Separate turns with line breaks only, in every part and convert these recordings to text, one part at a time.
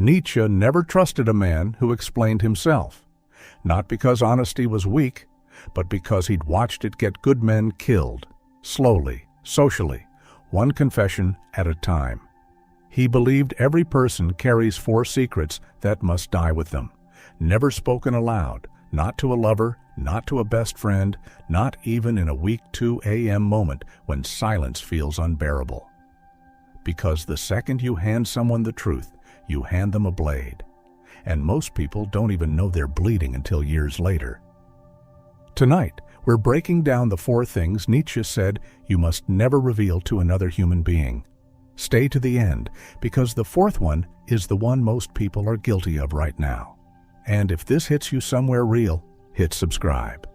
Nietzsche never trusted a man who explained himself, not because honesty was weak, but because he'd watched it get good men killed, slowly, socially, one confession at a time. He believed every person carries 4 secrets that must die with them, never spoken aloud, not to a lover, not to a best friend, not even in a weak 2 a.m. moment when silence feels unbearable. Because the second you hand someone the truth, you hand them a blade. And most people don't even know they're bleeding until years later. Tonight, we're breaking down the 4 things Nietzsche said you must never reveal to another human being. Stay to the end, because the 4th one is the one most people are guilty of right now. And if this hits you somewhere real, hit subscribe.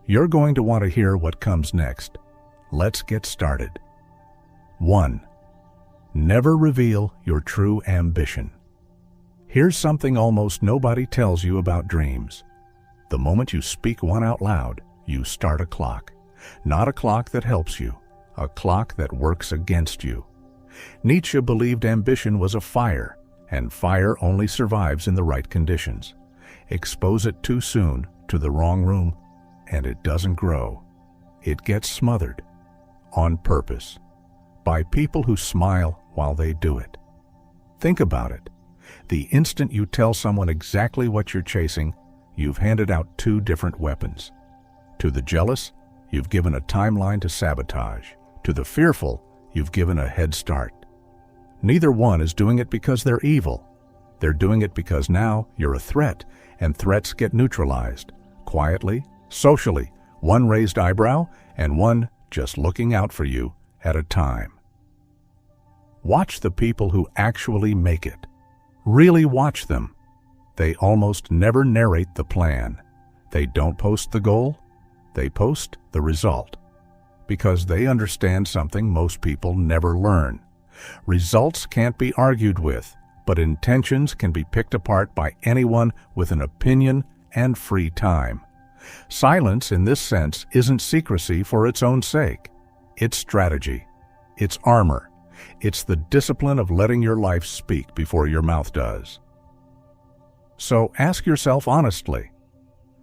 You're going to want to hear what comes next. Let's get started. 1. Never reveal your true ambition. Here's something almost nobody tells you about dreams. The moment you speak one out loud, you start a clock. Not a clock that helps you, a clock that works against you. Nietzsche believed ambition was a fire, and fire only survives in the right conditions. Expose it too soon to the wrong room, and it doesn't grow. It gets smothered, on purpose, by people who smile while they do it. Think about it. The instant you tell someone exactly what you're chasing, you've handed out 2 different weapons. To the jealous, you've given a timeline to sabotage. To the fearful, you've given a head start. Neither one is doing it because they're evil. They're doing it because now you're a threat, and threats get neutralized, quietly, socially, one raised eyebrow and one just looking out for you at a time. Watch the people who actually make it. Really watch them. They almost never narrate the plan. They don't post the goal, they post the result. Because they understand something most people never learn. Results can't be argued with, but intentions can be picked apart by anyone with an opinion and free time. Silence, in this sense, isn't secrecy for its own sake. It's strategy. It's armor. It's the discipline of letting your life speak before your mouth does. So ask yourself honestly,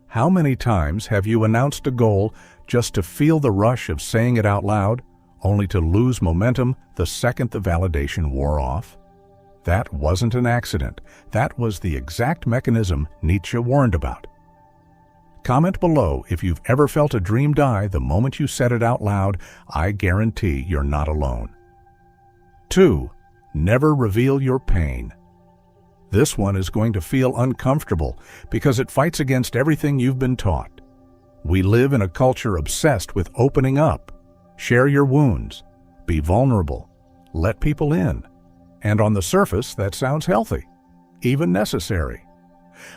how many times have you announced a goal just to feel the rush of saying it out loud, only to lose momentum the second the validation wore off? That wasn't an accident. That was the exact mechanism Nietzsche warned about. Comment below if you've ever felt a dream die the moment you said it out loud. I guarantee you're not alone. 2. Never reveal your pain. This one is going to feel uncomfortable because it fights against everything you've been taught. We live in a culture obsessed with opening up. Share your wounds. Be vulnerable. Let people in. And on the surface, that sounds healthy, even necessary.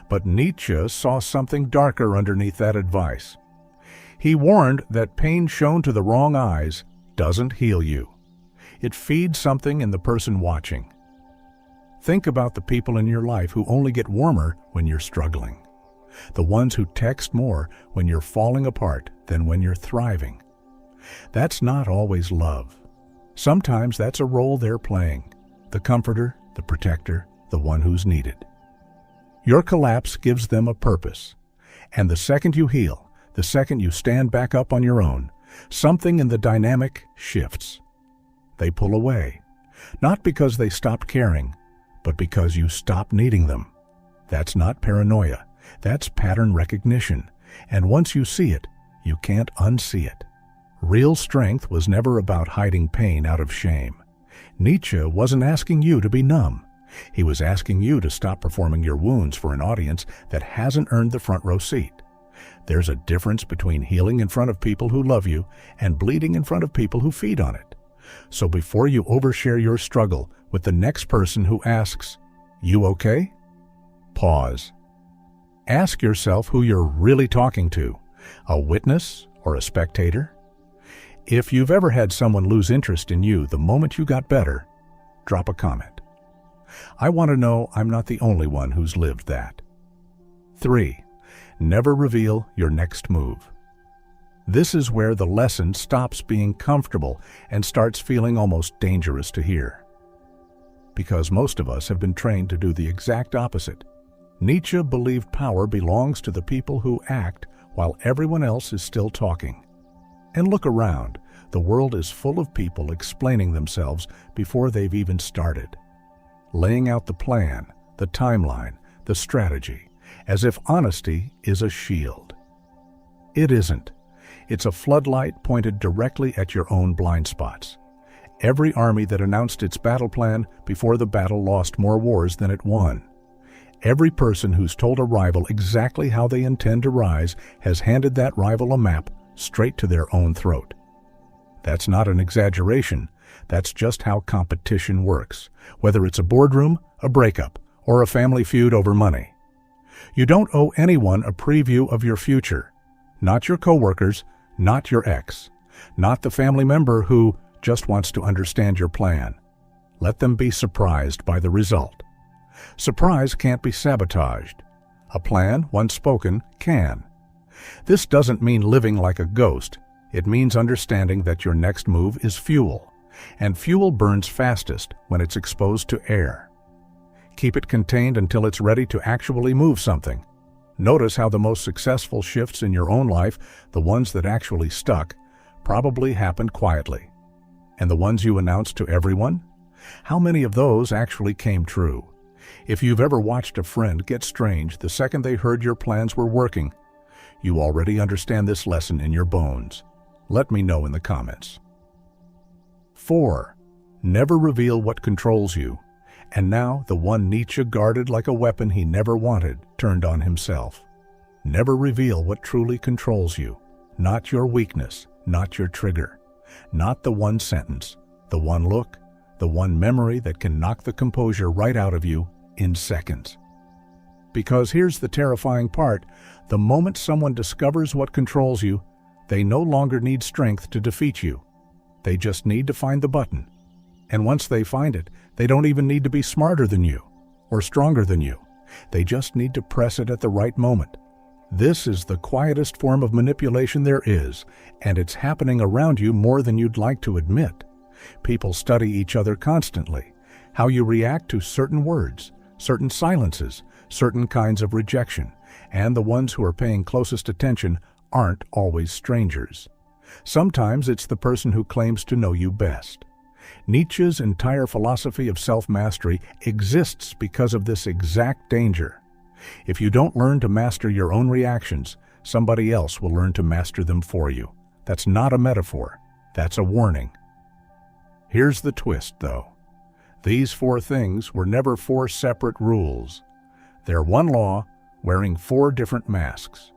But Nietzsche saw something darker underneath that advice. He warned that pain shown to the wrong eyes doesn't heal you. It feeds something in the person watching. Think about the people in your life who only get warmer when you're struggling. The ones who text more when you're falling apart than when you're thriving. That's not always love. Sometimes that's a role they're playing. The comforter, the protector, the one who's needed. Your collapse gives them a purpose. And the second you heal, the second you stand back up on your own, something in the dynamic shifts. They pull away, not because they stopped caring, but because you stop needing them. That's not paranoia. That's pattern recognition. And once you see it, you can't unsee it. Real strength was never about hiding pain out of shame. Nietzsche wasn't asking you to be numb. He was asking you to stop performing your wounds for an audience that hasn't earned the front row seat. There's a difference between healing in front of people who love you and bleeding in front of people who feed on it. So before you overshare your struggle with the next person who asks, "You okay?" Pause. Ask yourself who you're really talking to, a witness or a spectator. If you've ever had someone lose interest in you the moment you got better, drop a comment. I want to know I'm not the only one who's lived that. 3. Never reveal your next move. This is where the lesson stops being comfortable and starts feeling almost dangerous to hear. because most of us have been trained to do the exact opposite. Nietzsche believed power belongs to the people who act while everyone else is still talking. And look around. The world is full of people explaining themselves before they've even started, laying out the plan, the timeline, the strategy, as if honesty is a shield. It isn't. It's a floodlight pointed directly at your own blind spots. Every army that announced its battle plan before the battle lost more wars than it won. Every person who's told a rival exactly how they intend to rise has handed that rival a map straight to their own throat. That's not an exaggeration. That's just how competition works, whether it's a boardroom, a breakup, or a family feud over money. You don't owe anyone a preview of your future. Not your coworkers, not your ex, not the family member who just wants to understand your plan. Let them be surprised by the result. Surprise can't be sabotaged. A plan, once spoken, can. This doesn't mean living like a ghost. It means understanding that your next move is fuel, and fuel burns fastest when it's exposed to air. Keep it contained until it's ready to actually move something. Notice how the most successful shifts in your own life, the ones that actually stuck, probably happened quietly. And the ones you announced to everyone? How many of those actually came true? If you've ever watched a friend get strange the second they heard your plans were working, you already understand this lesson in your bones. Let me know in the comments. 4. Never reveal what controls you. And now the one Nietzsche guarded like a weapon he never wanted turned on himself. Never reveal what truly controls you. Not your weakness, not your trigger. Not the one sentence, the one look, the one memory that can knock the composure right out of you in seconds. Because here's the terrifying part, the moment someone discovers what controls you, they no longer need strength to defeat you. They just need to find the button. And once they find it, they don't even need to be smarter than you or stronger than you. They just need to press it at the right moment. This is the quietest form of manipulation there is, and it's happening around you more than you'd like to admit. People study each other constantly, how you react to certain words, certain silences, certain kinds of rejection, and the ones who are paying closest attention aren't always strangers. Sometimes it's the person who claims to know you best. Nietzsche's entire philosophy of self-mastery exists because of this exact danger. If you don't learn to master your own reactions, somebody else will learn to master them for you. That's not a metaphor. That's a warning. Here's the twist, though. These 4 things were never 4 separate rules. They're one law wearing 4 different masks.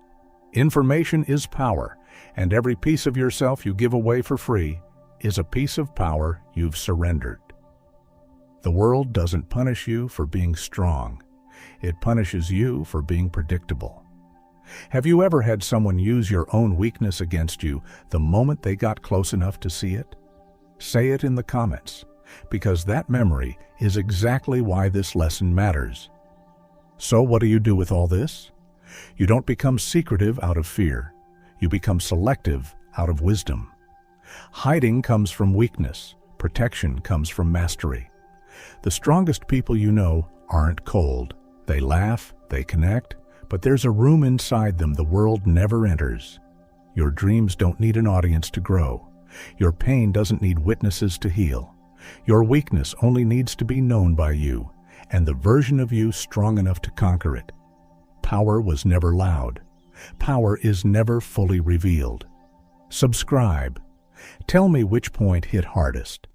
Information is power, and every piece of yourself you give away for free is a piece of power you've surrendered. The world doesn't punish you for being strong. It punishes you for being predictable. Have you ever had someone use your own weakness against you the moment they got close enough to see it? Say it in the comments, because that memory is exactly why this lesson matters. So what do you do with all this? You don't become secretive out of fear. You become selective out of wisdom. Hiding comes from weakness. Protection comes from mastery. The strongest people you know aren't cold. They laugh, they connect, but there's a room inside them the world never enters. Your dreams don't need an audience to grow. Your pain doesn't need witnesses to heal. Your weakness only needs to be known by you, and the version of you strong enough to conquer it. Power was never loud. Power is never fully revealed. Subscribe. Tell me which point hit hardest.